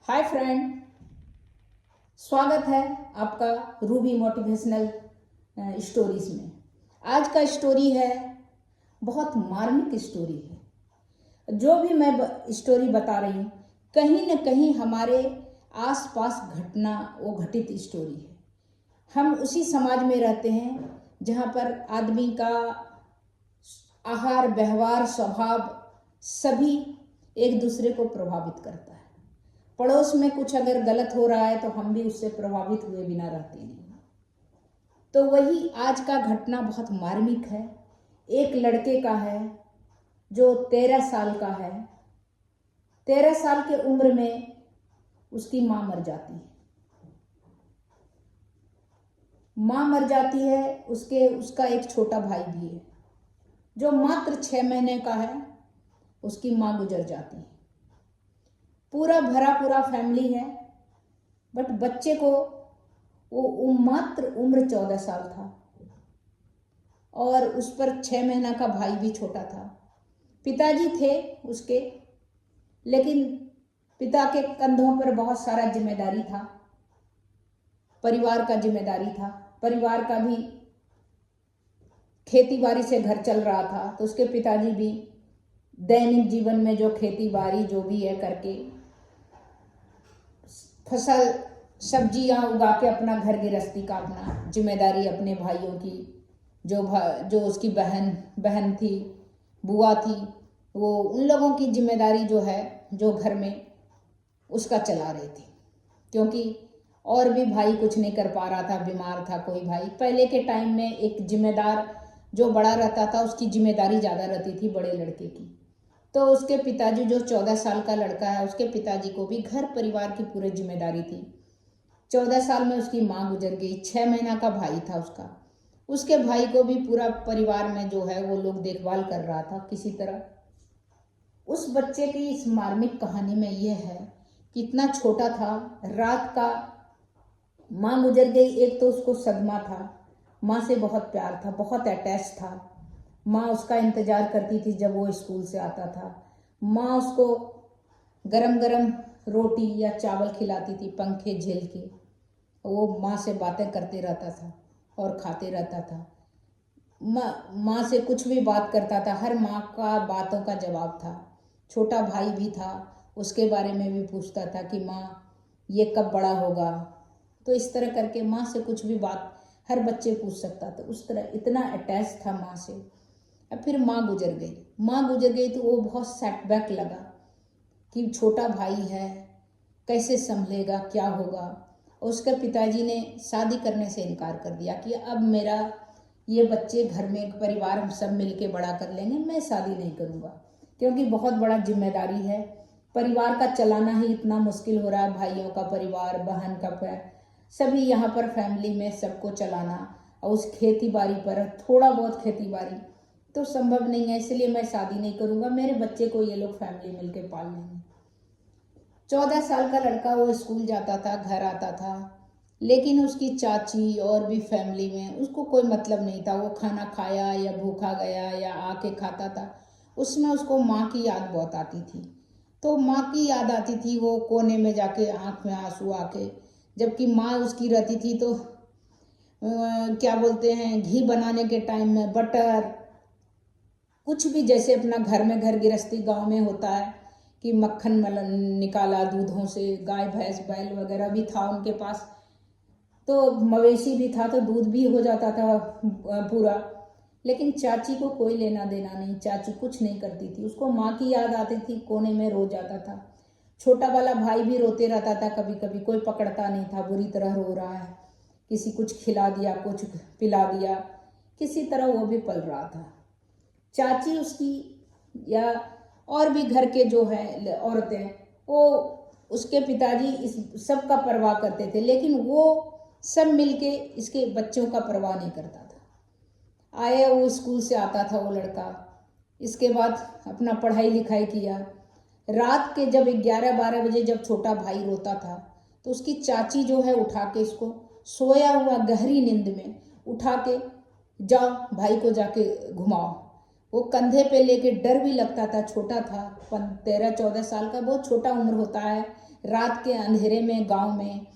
Hi friend, स्वागत है आपका रूबी मोटिवेशनल स्टोरीज में। आज का स्टोरी है, बहुत मार्मिक स्टोरी है। जो भी मैं स्टोरी बता रही हूँ, कहीं न कहीं हमारे आसपास वो घटित स्टोरी है। हम उसी समाज में रहते हैं जहाँ पर आदमी का आहार, व्यवहार, स्वभाव सभी एक दूसरे को प्रभावित करता है। पड़ोस में कुछ अगर गलत हो रहा है तो हम भी उससे प्रभावित हुए बिना रहते नहीं। तो वही आज का घटना बहुत मार्मिक है। एक लड़के का है जो 13 साल का है। 13 साल के उम्र में उसकी माँ मर जाती है। माँ मर जाती है, उसका एक छोटा भाई भी है जो मात्र 6 महीने का है। उसकी माँ गुजर जाती है। पूरा भरा पूरा फैमिली है, बट बच्चे को वो मात्र उम्र 14 साल था और उस पर 6 महीना का भाई भी छोटा था। पिताजी थे उसके, लेकिन पिता के कंधों पर बहुत सारा जिम्मेदारी था, परिवार का जिम्मेदारी था। परिवार का भी खेती बाड़ी से घर चल रहा था, तो उसके पिताजी भी दैनिक जीवन में जो खेती बाड़ी जो भी है करके फसल सब्जियां उगा के अपना घर गृहस्थी का अपना जिम्मेदारी अपने भाइयों की, जो उसकी बहन थी, बुआ थी, वो उन लोगों की जिम्मेदारी जो है जो घर में उसका चला रही थी। क्योंकि और भी भाई कुछ नहीं कर पा रहा था, बीमार था कोई भाई। पहले के टाइम में एक जिम्मेदार जो बड़ा रहता था उसकी जिम्मेदारी ज़्यादा रहती थी बड़े लड़के की। तो उसके पिताजी जो 14 साल का लड़का है, उसके पिताजी को भी घर परिवार की पूरी जिम्मेदारी थी। 14 साल में उसकी माँ गुजर गई। 6 महीना का भाई था उसका। उसके भाई को भी पूरा परिवार में जो है वो लोग देखभाल कर रहा था किसी तरह। उस बच्चे की इस मार्मिक कहानी में यह है कि इतना छोटा था, रात का माँ गुजर गई। एक तो उसको सदमा था, माँ से बहुत प्यार था, बहुत अटैच था। माँ उसका इंतज़ार करती थी जब वो स्कूल से आता था। माँ उसको गरम गरम रोटी या चावल खिलाती थी पंखे झेल के। वो माँ से बातें करते रहता था और खाते रहता था। माँ से कुछ भी बात करता था, हर माँ का बातों का जवाब था। छोटा भाई भी था, उसके बारे में भी पूछता था कि माँ ये कब बड़ा होगा। तो इस तरह करके माँ से कुछ भी बात हर बच्चे पूछ सकता था। उस तरह इतना अटैच था माँ से। अब फिर माँ गुजर गई तो वो बहुत सेटबैक लगा कि छोटा भाई है, कैसे संभलेगा, क्या होगा। उसके पिताजी ने शादी करने से इनकार कर दिया कि अब मेरा ये बच्चे घर में एक परिवार हम सब मिलके बड़ा कर लेंगे, मैं शादी नहीं करूँगा, क्योंकि बहुत बड़ा जिम्मेदारी है। परिवार का चलाना ही इतना मुश्किल हो रहा है, भाइयों का परिवार, बहन का सभी यहाँ पर फैमिली में सबको चलाना, और उस खेती बाड़ी पर थोड़ा बहुत खेती बाड़ी तो संभव नहीं है, इसलिए मैं शादी नहीं करूँगा, मेरे बच्चे को ये लोग फैमिली मिलके पाल लेंगे। 14 साल का लड़का वो स्कूल जाता था, घर आता था, लेकिन उसकी चाची और भी फैमिली में उसको कोई मतलब नहीं था। वो खाना खाया या भूखा गया या आके खाता था, उसमें उसको माँ की याद बहुत आती थी। तो माँ की याद आती थी, वो कोने में जाके आँख में आंसू आके, जबकि माँ उसकी रहती थी तो क्या बोलते हैं, घी बनाने के टाइम में बटर कुछ भी, जैसे अपना घर में घर गृहस्थी गांव में होता है कि मक्खन निकाला दूधों से, गाय भैंस बैल वगैरह भी था उनके पास, तो मवेशी भी था तो दूध भी हो जाता था पूरा। लेकिन चाची को कोई लेना देना नहीं, चाची कुछ नहीं करती थी। उसको माँ की याद आती थी, कोने में रो जाता था। छोटा वाला भाई भी रोते रहता था, कभी कभी कोई पकड़ता नहीं था, बुरी तरह रो रहा है, किसी कुछ खिला दिया, कुछ पिला दिया, किसी तरह वो भी पल रहा था। चाची उसकी या और भी घर के जो है औरतें, वो उसके पिताजी इस सब का परवाह करते थे, लेकिन वो सब मिलके इसके बच्चों का परवाह नहीं करता था। आया वो स्कूल से आता था वो लड़का, इसके बाद अपना पढ़ाई लिखाई किया। रात के जब 11-12 बजे जब छोटा भाई रोता था, तो उसकी चाची जो है उठा के इसको सोया हुआ गहरी नींद में उठा के, जाओ भाई को जाके घुमाओ। वो कंधे पे लेके, डर भी लगता था, छोटा था, 13-14 साल का, बहुत छोटा उम्र होता है रात के अंधेरे में गांव में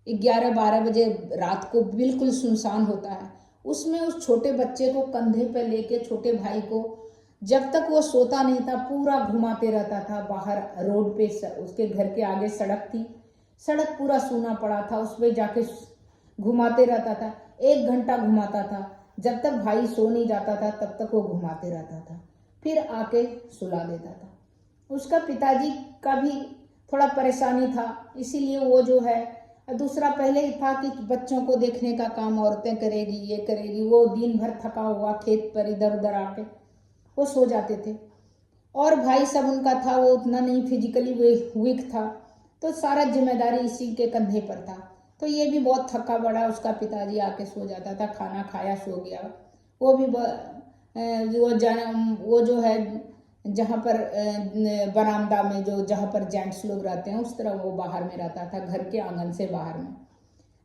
11-12 बजे रात को बिल्कुल सुनसान होता है, उसमें उस छोटे बच्चे को कंधे पे लेके, छोटे भाई को, जब तक वो सोता नहीं था पूरा घुमाते रहता था बाहर रोड पे। उसके घर के आगे सड़क थी, सड़क पूरा सूना पड़ा था, उस पर जाके घुमाते रहता था। 1 घंटा घुमाता था, जब तक भाई सो नहीं जाता था तब तक वो घुमाते रहता था, फिर आके सुला देता था। उसका पिताजी का भी थोड़ा परेशानी था, इसीलिए वो जो है, दूसरा पहले ही था कि बच्चों को देखने का काम औरतें करेगी, ये करेगी। वो दिन भर थका हुआ खेत पर इधर उधर आके वो सो जाते थे। और भाई सब उनका था, वो उतना नहीं फिजिकली वीक था, तो सारा जिम्मेदारी इसी के कंधे पर था। तो ये भी बहुत थका बड़ा, उसका पिताजी आके सो जाता था, खाना खाया सो गया। वो भी वो जो है जहाँ पर बरामदा में जो जहाँ पर जेंट्स लोग रहते हैं उस तरह वो बाहर में रहता था, घर के आंगन से बाहर में,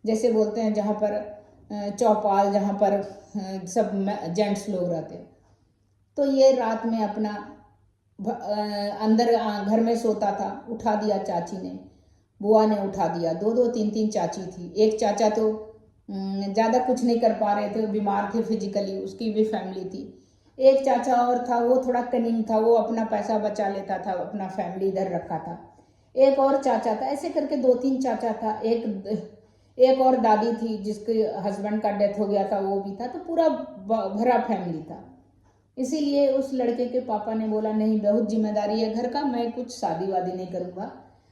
जैसे बोलते हैं जहाँ पर चौपाल, जहाँ पर सब जेंट्स लोग रहते हैं। तो ये रात में अपना अंदर घर में सोता था। उठा दिया चाची ने, बुआ ने उठा दिया। 2-2 3-3 चाची थी। एक चाचा तो ज़्यादा कुछ नहीं कर पा रहे थे, बीमार थे फिजिकली, उसकी भी फैमिली थी। एक चाचा और था, वो थोड़ा कनीम था, वो अपना पैसा बचा लेता था, अपना फैमिली इधर रखा था। एक और चाचा था, ऐसे करके 2-3 चाचा था। एक और दादी थी जिसके हस्बैंड का डेथ हो गया था, वो भी था। तो पूरा भरा फैमिली था। इसीलिए उस लड़के के पापा ने बोला, नहीं बहुत जिम्मेदारी है घर का, मैं कुछ शादी वादी नहीं करूँगा,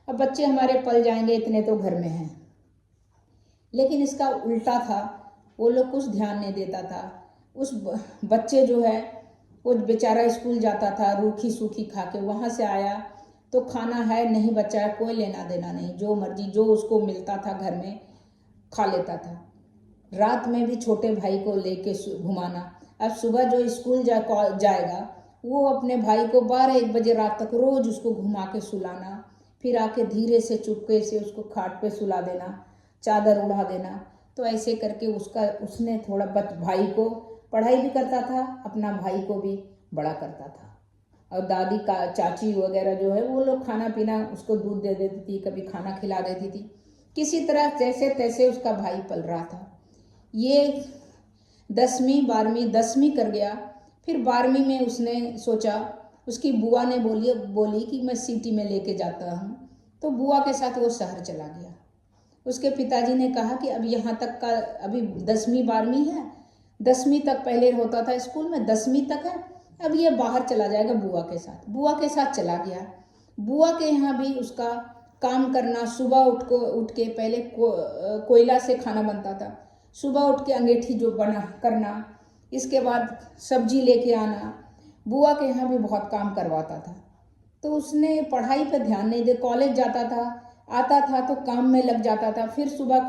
अब बच्चे हमारे पल जाएंगे, इतने तो घर में हैं। लेकिन इसका उल्टा था, वो लोग कुछ ध्यान नहीं देता था। उस बच्चे जो है वो बेचारा स्कूल जाता था रूखी सूखी खा के, वहाँ से आया तो खाना है नहीं बचा है, कोई लेना देना नहीं, जो मर्जी जो उसको मिलता था घर में खा लेता था। रात में भी छोटे भाई को लेके घुमाना। अब सुबह जो स्कूल जाएगा वो अपने भाई को 12-1 बजे रात तक रोज उसको घुमा के सुलाना, फिर आके धीरे से चुपके से उसको खाट पे सुला देना, चादर उड़ा देना। तो ऐसे करके उसने थोड़ा भाई को पढ़ाई भी करता था, अपना भाई को भी बड़ा करता था। और दादी का चाची वगैरह जो है वो लोग खाना पीना उसको दूध दे देती थी, कभी खाना खिला देती थी। किसी तरह जैसे तैसे उसका भाई पल रहा था। ये 10वीं 12वीं 10वीं कर गया। फिर 12वीं में उसने सोचा, उसकी बुआ ने बोली कि मैं सिटी में लेके जाता हूँ। तो बुआ के साथ वो शहर चला गया। उसके पिताजी ने कहा कि अब यहाँ तक का, अभी 10वीं 12वीं है, 10वीं तक पहले होता था स्कूल में, 10वीं तक है, अब ये बाहर चला जाएगा बुआ के साथ। बुआ के साथ चला गया। बुआ के यहाँ भी उसका काम करना, सुबह उठ के पहले कोयला से खाना बनता था, सुबह उठ के अंगीठी जो बना करना, इसके बाद सब्जी लेके आना। बुआ के यहाँ भी बहुत काम करवाता था। तो उसने पढ़ाई पर ध्यान नहीं दे, कॉलेज जाता था, आता था तो काम में लग जाता था, फिर सुबह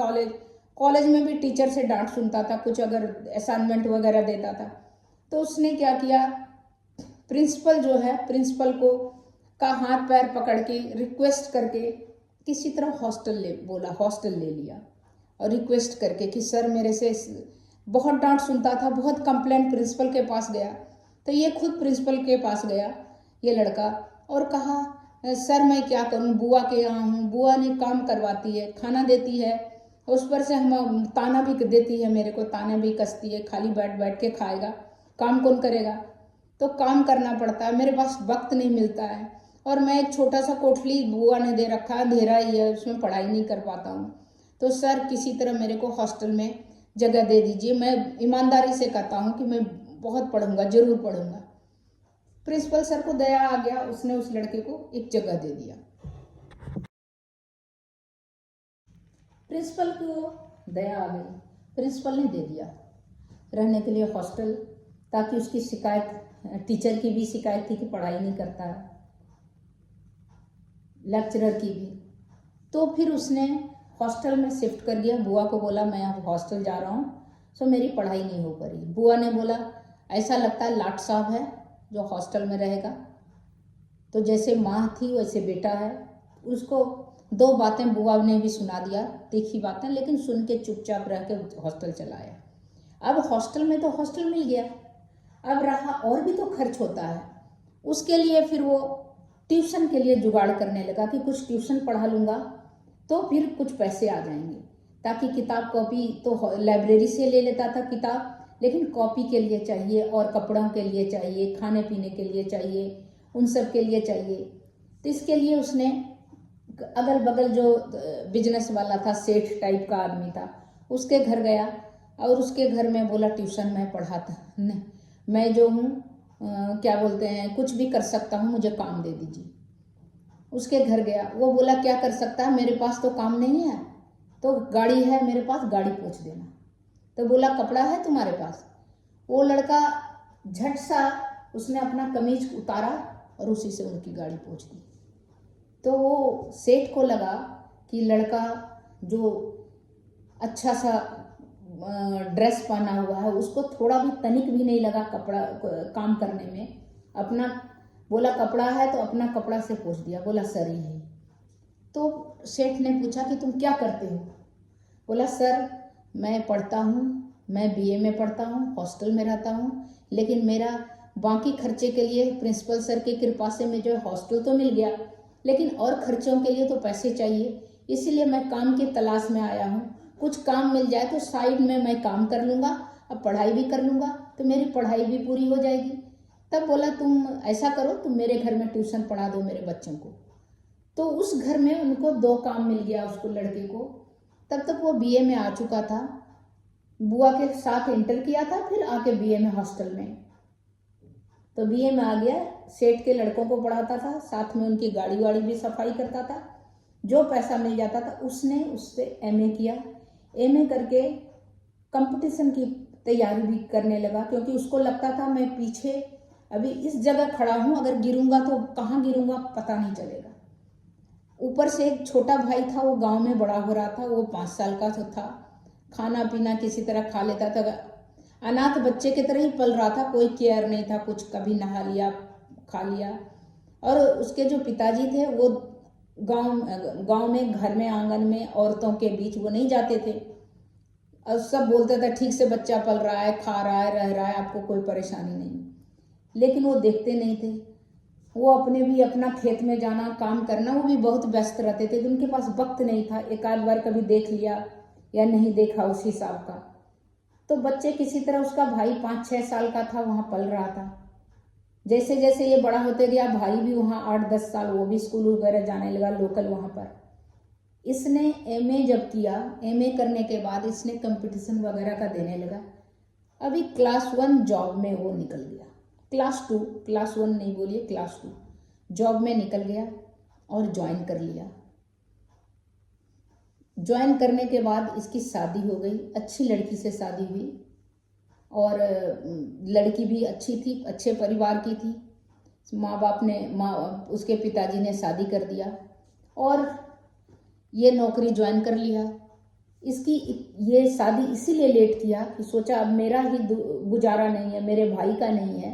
कॉलेज में भी टीचर से डांट सुनता था, कुछ अगर असाइनमेंट वगैरह देता था। तो उसने क्या किया, प्रिंसिपल जो है, प्रिंसिपल को का हाथ पैर पकड़ के रिक्वेस्ट करके किसी तरह हॉस्टल ले लिया। और रिक्वेस्ट करके कि सर मेरे से बहुत डांट सुनता था, बहुत कंप्लेंट प्रिंसिपल के पास गया। तो ये खुद प्रिंसिपल के पास गया ये लड़का और कहा, सर मैं क्या करूं, बुआ के यहाँ हूँ, बुआ ने काम करवाती है, खाना देती है, उस पर से हम ताना भी देती है, मेरे को ताना भी कसती है, खाली बैठ बैठ के खाएगा, काम कौन करेगा। तो काम करना पड़ता है, मेरे पास वक्त नहीं मिलता है, और मैं एक छोटा सा कोठली बुआ ने दे रखा है, अंधेरा ही है, उसमें पढ़ाई नहीं कर पाता हूँ। तो सर किसी तरह मेरे को हॉस्टल में जगह दे दीजिए, मैं ईमानदारी से कहता हूँ कि मैं बहुत पढ़ूंगा, जरूर पढ़ूंगा। प्रिंसिपल सर को दया आ गया, उसने उस लड़के को एक जगह दे दिया। प्रिंसिपल को दया आ गई, प्रिंसिपल ने दे दिया रहने के लिए हॉस्टल, ताकि उसकी शिकायत, टीचर की भी शिकायत थी कि पढ़ाई नहीं करता है, लेक्चरर की भी। तो फिर उसने हॉस्टल में शिफ्ट कर दिया। बुआ को बोला मैं अब हॉस्टल जा रहा हूँ, सो मेरी पढ़ाई नहीं हो पा रही। बुआ ने बोला ऐसा लगता है लाट साहब है जो हॉस्टल में रहेगा। तो जैसे माँ थी वैसे बेटा है। उसको 2 बातें बुआ ने भी सुना दिया, तीखी बातें, लेकिन सुन के चुपचाप रह के हॉस्टल चला आया। अब हॉस्टल में तो हॉस्टल मिल गया, अब रहा और भी तो खर्च होता है, उसके लिए फिर वो ट्यूशन के लिए जुगाड़ करने लगा कि कुछ ट्यूशन पढ़ा लूँगा तो फिर कुछ पैसे आ जाएंगे, ताकि किताब कॉपी तो लाइब्रेरी से ले लेता था किताब, लेकिन कॉपी के लिए चाहिए और कपड़ों के लिए चाहिए, खाने पीने के लिए चाहिए, उन सब के लिए चाहिए। तो इसके लिए उसने अगल बगल जो बिजनेस वाला था, सेठ टाइप का आदमी था, उसके घर गया और उसके घर में बोला ट्यूशन मैं पढ़ाता नहीं, मैं जो हूँ क्या बोलते हैं, कुछ भी कर सकता हूँ, मुझे काम दे दीजिए। उसके घर गया, वो बोला क्या कर सकता है, मेरे पास तो काम नहीं है, तो गाड़ी है मेरे पास, गाड़ी पूछ देना। तो बोला कपड़ा है तुम्हारे पास? वो लड़का झट सा उसने अपना कमीज उतारा और उसी से उनकी गाड़ी पूछ दी। तो वो सेठ को लगा कि लड़का जो अच्छा सा ड्रेस पहना हुआ है, उसको थोड़ा भी तनिक भी नहीं लगा कपड़ा काम करने में। अपना बोला कपड़ा है, तो अपना कपड़ा से पूछ दिया, बोला सर ही है। तो सेठ ने पूछा कि तुम क्या करते हो? बोला सर मैं पढ़ता हूँ, मैं बीए में पढ़ता हूँ, हॉस्टल में रहता हूँ, लेकिन मेरा बाकी खर्चे के लिए प्रिंसिपल सर की कृपा से मुझे हॉस्टल तो मिल गया, लेकिन और खर्चों के लिए तो पैसे चाहिए, इसलिए मैं काम की तलाश में आया हूँ। कुछ काम मिल जाए तो साइड में मैं काम कर लूँगा, अब पढ़ाई भी कर लूँगा, तो मेरी पढ़ाई भी पूरी हो जाएगी। तब बोला तुम ऐसा करो, तुम मेरे घर में ट्यूशन पढ़ा दो मेरे बच्चों को। तो उस घर में उनको 2 काम मिल गया उसको, लड़के को। तब तक वो बीए में आ चुका था, बुआ के साथ इंटर किया था, फिर आके बीए में हॉस्टल में, तो बीए में आ गया। सेठ के लड़कों को पढ़ाता था, साथ में उनकी गाड़ी वाड़ी भी सफाई करता था, जो पैसा मिल जाता था उसने उससे एमए किया। एमए करके कंपटीशन की तैयारी भी करने लगा, क्योंकि उसको लगता था मैं पीछे अभी इस जगह खड़ा हूँ, अगर गिरूंगा तो कहाँ गिरूंगा पता नहीं चलेगा। ऊपर से एक छोटा भाई था, वो गांव में बड़ा हो रहा था, वो 5 साल का तो था, खाना पीना किसी तरह खा लेता था, अनाथ बच्चे की तरह ही पल रहा था, कोई केयर नहीं था, कुछ कभी नहा लिया खा लिया। और उसके जो पिताजी थे वो गांव में घर में आंगन में औरतों के बीच वो नहीं जाते थे, और सब बोलते थे ठीक से बच्चा पल रहा है, खा रहा है, रह रहा है, आपको कोई परेशानी नहीं, लेकिन वो देखते नहीं थे। वो अपने भी अपना खेत में जाना, काम करना, वो भी बहुत व्यस्त रहते थे, तो उनके पास वक्त नहीं था। एक आध बार कभी देख लिया या नहीं देखा उस हिसाब का। तो बच्चे किसी तरह, उसका भाई 5-6 साल का था, वहाँ पल रहा था। जैसे जैसे ये बड़ा होते गया, भाई भी वहाँ 8-10 साल वो भी स्कूल वगैरह जाने लगा लोकल वहाँ पर। इसने एमए जब किया, एमए करने के बाद इसने कंपटीशन वगैरह का देने लगा। अभी क्लास 1 जॉब में वो निकल गया, क्लास 1 नहीं बोलिए, क्लास 2 जॉब में निकल गया और ज्वाइन कर लिया। ज्वाइन करने के बाद इसकी शादी हो गई, अच्छी लड़की से शादी हुई, और लड़की भी अच्छी थी, अच्छे परिवार की थी। उसके पिताजी ने शादी कर दिया और ये नौकरी ज्वाइन कर लिया। इसकी ये शादी इसीलिए लेट किया कि सोचा अब मेरा ही गुजारा नहीं है, मेरे भाई का नहीं है,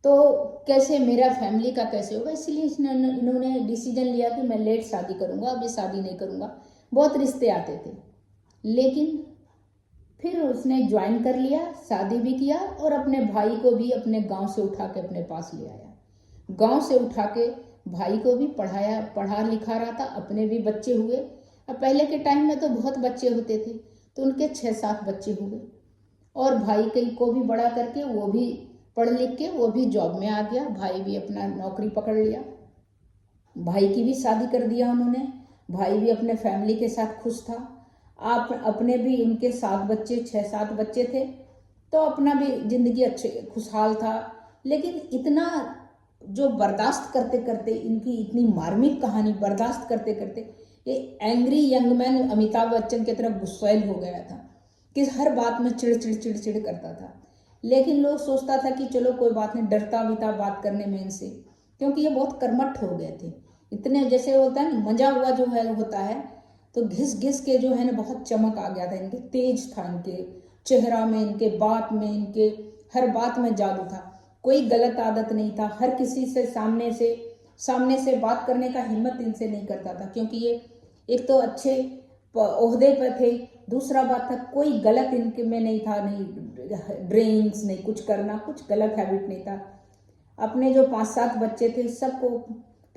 तो कैसे मेरा फैमिली का कैसे होगा, इसलिए इन्होंने डिसीजन लिया कि मैं लेट शादी करूँगा, अभी शादी नहीं करूँगा। बहुत रिश्ते आते थे, लेकिन फिर उसने ज्वाइन कर लिया, शादी भी किया और अपने भाई को भी अपने गांव से उठा के अपने पास ले आया। गांव से उठा के भाई को भी पढ़ाया, पढ़ा लिखा रहा था, अपने भी बच्चे हुए। अब पहले के टाइम में तो बहुत बच्चे होते थे, तो उनके 6-7 बच्चे हुए, और भाई को भी बड़ा करके वो भी पढ़ लिख के वो भी जॉब में आ गया। भाई भी अपना नौकरी पकड़ लिया, भाई की भी शादी कर दिया उन्होंने, भाई भी अपने फैमिली के साथ खुश था। आप अपने भी उनके 7 बच्चे 6-7 बच्चे थे, तो अपना भी जिंदगी अच्छे खुशहाल था। लेकिन इतना जो बर्दाश्त करते करते, इनकी इतनी मार्मिक कहानी बर्दाश्त करते करते ये angry young man Amitabh Bachchan की तरफ गुस्सैल हो गया था कि हर बात में चिड़ करता था। लेकिन लोग सोचता था कि चलो कोई बात नहीं, डरता भी था बात करने में इनसे, क्योंकि ये बहुत कर्मठ हो गए थे। इतने जैसे होता है ना, मजा हुआ जो है होता है, तो घिस घिस के जो है ना बहुत चमक आ गया था इनके, तेज था इनके चेहरा में, इनके बात में, इनके हर बात में जादू था। कोई गलत आदत नहीं था, हर किसी से सामने से बात करने का हिम्मत इनसे नहीं करता था, क्योंकि ये एक तो अच्छे ओहदे पर थे, दूसरा बात था कोई गलत इनके में नहीं था, नहीं ड्रिंक्स, नहीं कुछ करना, कुछ गलत हैबिट नहीं था। अपने जो 5-7 बच्चे थे सबको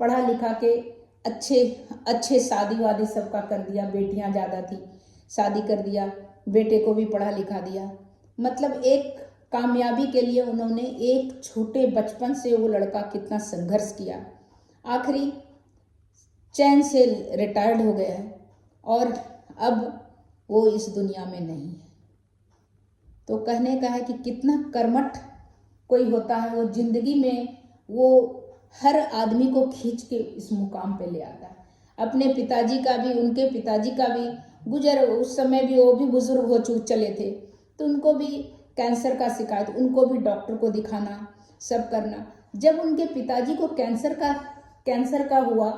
पढ़ा लिखा के अच्छे अच्छे शादी वादी सबका कर दिया। बेटियां ज़्यादा थी, शादी कर दिया, बेटे को भी पढ़ा लिखा दिया। मतलब एक कामयाबी के लिए उन्होंने एक छोटे बचपन से वो लड़का कितना संघर्ष किया, आखिरी चैन से रिटायर्ड हो गया है और अब वो इस दुनिया में नहीं है। तो कहने का है कि कितना कर्मठ कोई होता है, वो जिंदगी में वो हर आदमी को खींच के इस मुकाम पे ले आता है। अपने पिताजी का भी, उनके पिताजी का भी गुजर, उस समय भी वो भी बुजुर्ग हो चले थे, तो उनको भी कैंसर का शिकायत, उनको भी डॉक्टर को दिखाना, सब करना। जब उनके पिताजी को कैंसर का हुआ,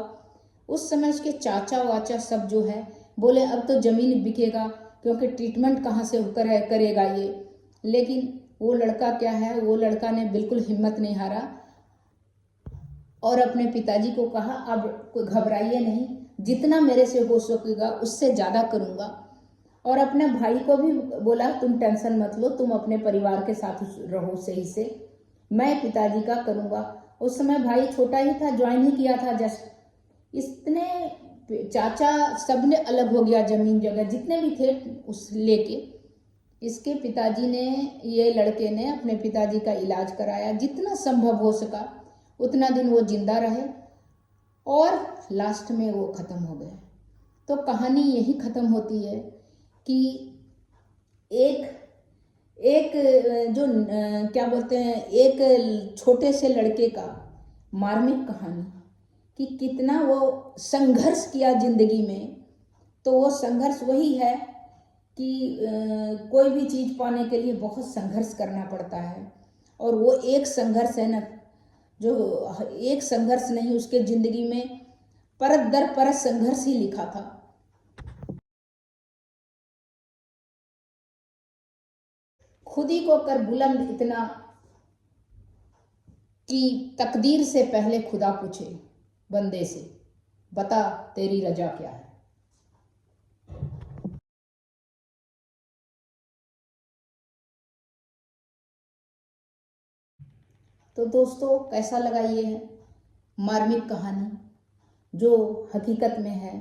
उस समय उसके चाचा वाचा सब जो है बोले अब तो ज़मीन बिकेगा, क्योंकि ट्रीटमेंट कहाँ से करेगा ये। लेकिन वो लड़का क्या है, वो लड़का ने बिल्कुल हिम्मत नहीं हारा और अपने पिताजी को कहा अब घबराइए नहीं, जितना मेरे से हो सकेगा उससे ज़्यादा करूँगा। और अपने भाई को भी बोला तुम टेंशन मत लो, तुम अपने परिवार के साथ रहो सही से, मैं पिताजी का करूँगा। उस समय भाई छोटा ही था, ज्वाइन ही किया था जस्ट। इतने चाचा सब ने अलग हो गया, जमीन जगह जितने भी थे उस लेके। इसके पिताजी ने, ये लड़के ने अपने पिताजी का इलाज कराया, जितना संभव हो सका उतना दिन वो जिंदा रहे और लास्ट में वो ख़त्म हो गए। तो कहानी यही ख़त्म होती है कि एक जो क्या बोलते हैं, एक छोटे से लड़के का मार्मिक कहानी कि कितना वो संघर्ष किया ज़िंदगी में। तो वो संघर्ष वही है कि कोई भी चीज़ पाने के लिए बहुत संघर्ष करना पड़ता है। और वो एक संघर्ष है ना, जो एक संघर्ष नहीं, उसके ज़िंदगी में परत दर परत संघर्ष ही लिखा था। खुद ही को कर बुलंद इतना कि तकदीर से पहले खुदा पूछे बंदे से, बता तेरी रजा क्या है। तो दोस्तों कैसा लगा ये है मार्मिक कहानी, जो हकीकत में है,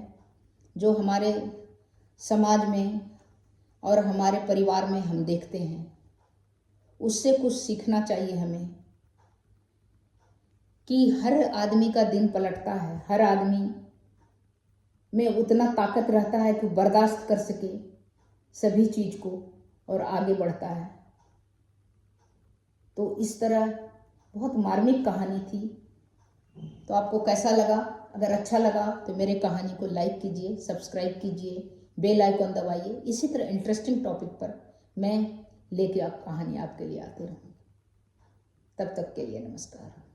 जो हमारे समाज में और हमारे परिवार में हम देखते हैं, उससे कुछ सीखना चाहिए हमें कि हर आदमी का दिन पलटता है, हर आदमी में उतना ताकत रहता है कि बर्दाश्त कर सके सभी चीज़ को और आगे बढ़ता है। तो इस तरह बहुत मार्मिक कहानी थी। तो आपको कैसा लगा? अगर अच्छा लगा तो मेरे कहानी को लाइक कीजिए, सब्सक्राइब कीजिए, बेल आइकॉन दबाइए। इसी तरह इंटरेस्टिंग टॉपिक पर मैं लेके कहानी आपके लिए आती रहूँ। तब तक के लिए नमस्कार।